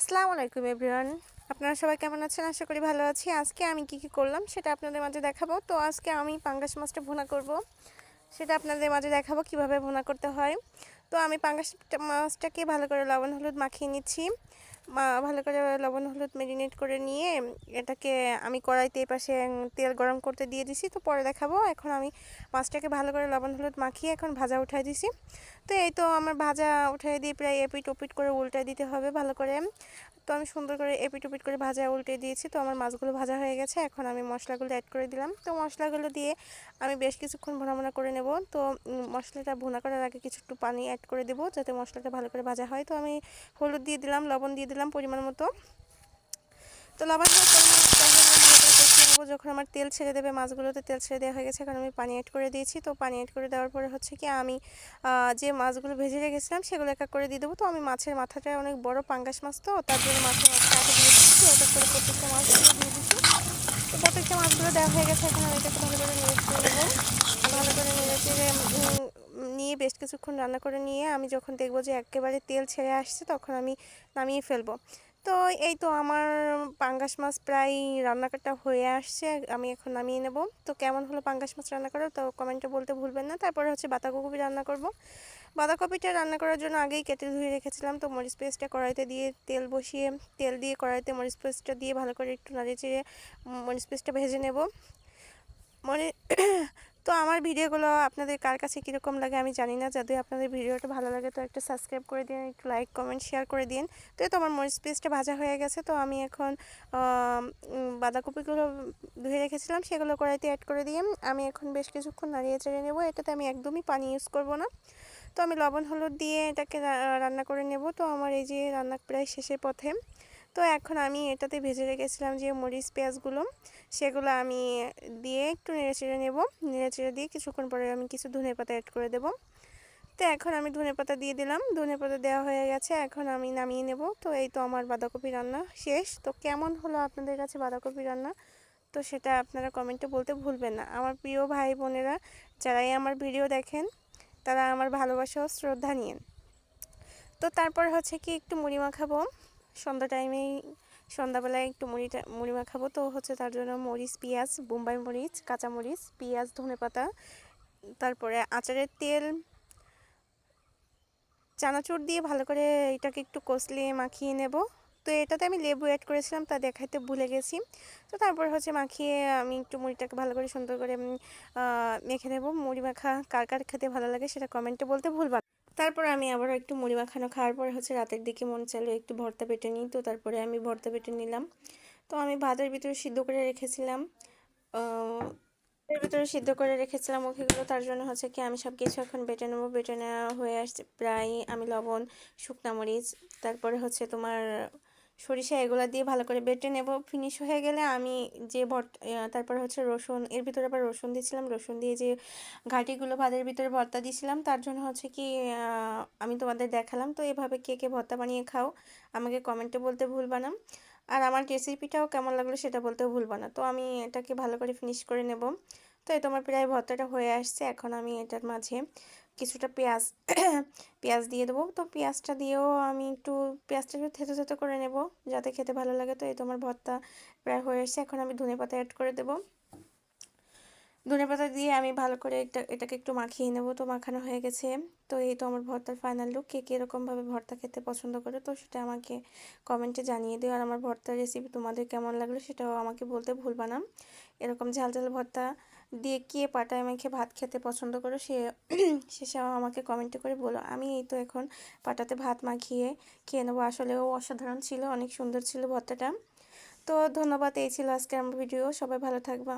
আসসালামু আলাইকুম এভরিওয়ান। আপনারা সবাই কেমন আছেন? আশা করি ভালো আছি। আজকে আমি কি করলাম সেটা আপনাদের মাঝে দেখাবো। তো আজকে আমি পাঙ্গাস মাছটা ভুনা করব। সেটা আপনাদের মাঝে দেখাবো কিভাবে ভুনা করতে হয়। তো আমি পাঙ্গাস মাছটাকে ভালো করে লবণ হলুদ মাখিয়ে নিচ্ছি। ভালো করে লবণ হলুদ মেরিনেট করে নিয়ে এটাকে আমি কড়াইতে এপাশে তেল গরম করতে দিয়ে দিছি। তো পরে দেখাবো। এখন আমি মাছটাকে ভালো করে লবণ হলুদ মাখিয়ে এখন ভাজা উঠাই দিছি। তো এই তো আমার ভাজা উঠাই দিয়ে প্রায় এপিট ওপিট করে উল্টাই দিতে হবে ভালো করে। তো আমি সুন্দর করে এপিট ওপিট করে ভাজা উল্টে দিয়েছি। তো আমার মাছগুলো ভাজা হয়ে গেছে। এখন আমি মশলাগুলো অ্যাড করে দিলাম। তো মশলাগুলো দিয়ে আমি বেশ কিছুক্ষণ ভুনা করে নেব। তো মশলাটা ভুনা করার আগে কিছু একটু পানি অ্যাড করে দেবো যাতে মশলাটা ভালো করে ভাজা হয়। তো আমি হলুদ দিয়ে দিলাম, লবণ দিয়ে দিলাম পরিমাণ মতো। তো লবণ যখন আমার তেল ছেড়ে দেবে, মাছগুলোতে তেল ছেড়ে দেওয়া হয়ে গেছে, এখন আমি পানি অ্যাড করে দিয়েছি। তো পানি অ্যাড করে দেওয়ার পরে হচ্ছে কি আমি যে মাছগুলো ভেজে রেখেছিলাম সেগুলো এক এক করে দিয়ে দেবো। তো আমি মাছের মাথাটা অনেক বড় পাঙ্গাস মাছ, তো তার জন্য মাছের মাথাটা আগে দিয়ে দিচ্ছি, এক এক করে প্রত্যেকটা মাছগুলো দিয়ে দিচ্ছি। তো প্রত্যেকটা মাছগুলো দেওয়া হয়ে গেছে। এখন আমি এটাকে ভালো করে নেড়ে চেড়ে নেবো। ভালো করে নেড়ে চেড়ে নিয়ে বেশ কিছুক্ষণ রান্না করে নিয়ে আমি যখন দেখবো যে একেবারে তেল ছেড়ে আসছে তখন আমি নামিয়ে ফেলবো। তো এই তো আমার পাঙ্গাস মাছ প্রায় রান্নাটা হয়ে আসছে, আমি এখন নামিয়ে নেব। তো কেমন হলো পাঙ্গাস মাছ রান্না করো তো কমেন্টে বলতে ভুলবেন না। তারপরে হচ্ছে বাঁধাকপি রান্না করব। বাঁধাকপিটা রান্না করার জন্য আগেই কেটে ধুয়ে রেখেছিলাম। তো মরিচ পেস্টটা কড়াইতে দিয়ে তেল বসিয়ে তেল দিয়ে কড়াইতে মরিচ পেস্টটা দিয়ে ভালো করে একটু নাড়িয়ে চেড়ে মরিচ পেস্টটা ভেজে নেব। মনে তো আমার ভিডিওগুলো আপনাদের কার কাছে কীরকম লাগে আমি জানি না। যদি আপনাদের ভিডিওটা ভালো লাগে তো একটা সাবস্ক্রাইব করে দিন, একটু লাইক কমেন্ট শেয়ার করে দিন। তো এই তো আমার মরিচ পেস্টটা ভাজা হয়ে গেছে। তো আমি এখন বাঁধাকপিগুলো ধুয়ে রেখেছিলাম সেগুলো কড়াইতে অ্যাড করে দিয়ে আমি এখন বেশ কিছুক্ষণ নাড়িয়ে চেড়ে নেব। এটাতে আমি একদমই পানি ইউজ করব না। তো আমি লবণ হলুদ দিয়ে এটাকে রান্না করে নেব। তো আমার এই যে রান্না প্রায় শেষের পথে। তো এখন আমি এটাতে ভেজে রেখেছিলাম যে মরিচ পেঁয়াজগুলো সেগুলো আমি দিয়ে একটু নেড়েচেড়ে নেব। নেড়েচেড়ে দিয়ে কিছুক্ষণ পরে আমি কিছু ধনেপাতা অ্যাড করে দেব। তো এখন আমি ধনেপাতা দিয়ে দিলাম, ধনেপাতা দেওয়া হয়ে গেছে, এখন আমি নামিয়ে নেব। তো এই তো আমার বাঁধাকপি রান্না শেষ। তো কেমন হলো আপনাদের কাছে বাঁধাকপি রান্না তো সেটা আপনারা কমেন্টে বলতে ভুলবেন না। আমার প্রিয় ভাই বোনেরা যারাই আমার ভিডিও দেখেন তারা আমার ভালোবাসা ও শ্রদ্ধা নিয়েন। তো তারপর হচ্ছে কি একটু মুড়ি মাখাবো সন্ধ্যা টাইমেই, সন্ধ্যাবেলায় একটু মুড়ি মাখাবো। তো হচ্ছে তার জন্য মরিচ পেঁয়াজ, বোম্বাই মরিচ, কাঁচামরিচ, পেঁয়াজ, ধনেপাতা, তারপরে আচারের তেল, চানাচুর দিয়ে ভালো করে এটাকে একটু কষলিয়ে মাখিয়ে নেব। তো এটাতে আমি লেবু অ্যাড করেছিলাম তা দেখাইতে ভুলে গেছি। তো তারপর হচ্ছে মাখিয়ে আমি একটু মুড়িটাকে ভালো করে সুন্দর করে মেখে নেব। মুড়ি মাখা কার কার খেতে ভালো লাগে সেটা কমেন্টে বলতে ভুলবা। তারপর আমি আবারও একটু মুড়ি মাখানো খাওয়ার পরে হচ্ছে রাতের দিকে মন চাইলো একটু ভর্তা বেটে নিই। তো তারপরে আমি ভর্তা বেটে নিলাম। তো আমি ভাতের ভিতরে সিদ্ধ করে রেখেছিলাম, এর ভিতরে সিদ্ধ করে রেখেছিলাম মুখিগুলো, তার জন্য হচ্ছে কি আমি সব কিছু এখন বেটে নেবো। বেটে নেওয়া হয়ে আসছে প্রায়, আমি লবণ, শুকনা মরিচ, তারপরে হচ্ছে তোমার সরিষা এগুলো দিয়ে ভালো করে বেটে নেব। ফিনিশ হয়ে গেলে আমি যে তারপর হচ্ছে রসুন, এর ভিতরে আবার রসুন দিয়েছিলাম, রসুন দিয়ে যে ঘাটিগুলো ভাতের ভিতরে ভর্তা দিয়েছিলাম তার জন্য হচ্ছে কি আমি তোমাদের দেখালাম। তো এভাবে কে কে ভর্তা বানিয়ে খাও আমাকে কমেন্টে বলতে ভুলবা না। আর আমার রেসিপিটাও কেমন লাগলো সেটা বলতেও ভুলবা না। তো আমি এটাকে ভালো করে ফিনিশ করে নেব। তো এই তোমার প্রায় ভর্তাটা হয়ে আসছে। এখন আমি এটার মাঝে কিছুটা পেঁয়াজ পেঁয়াজ দিয়ে দেবো। তো পেঁয়াজটা দিয়েও আমি একটু পেঁয়াজটা একটু থেতো থেতো করে নেব যাতে খেতে ভালো লাগে। তো এই তোমার ভর্তা প্রায় হয়ে আসছে। এখন আমি ধনেপাতা অ্যাড করে দেবো। ধনেপাতা দিয়ে আমি ভালো করে এটাকে একটু মাখিয়ে নেব। তো মাখানো হয়ে গেছে। তো এই তো আমার ভর্তার ফাইনাল লুক। কে কীরকমভাবে ভর্তা খেতে পছন্দ করে তো সেটা আমাকে কমেন্টে জানিয়ে দিও। আর আমার ভর্তার রেসিপি তোমাদের কেমন লাগলো সেটাও আমাকে বলতে ভুলবা না। এরকম ঝাল ঝাল ভর্তা দিয়ে কে পাটায় মেখে ভাত খেতে পছন্দ করো সেটাও আমাকে কমেন্টে করে বলো। আমি এই তো এখন পাটাতে ভাত মাখিয়ে খেয়ে নেবো। আসলেও অসাধারণ ছিল, অনেক সুন্দর ছিল ভর্তাটা। তো ধন্যবাদ, এই ছিল আজকে আমার ভিডিও। সবাই ভালো থাকবা।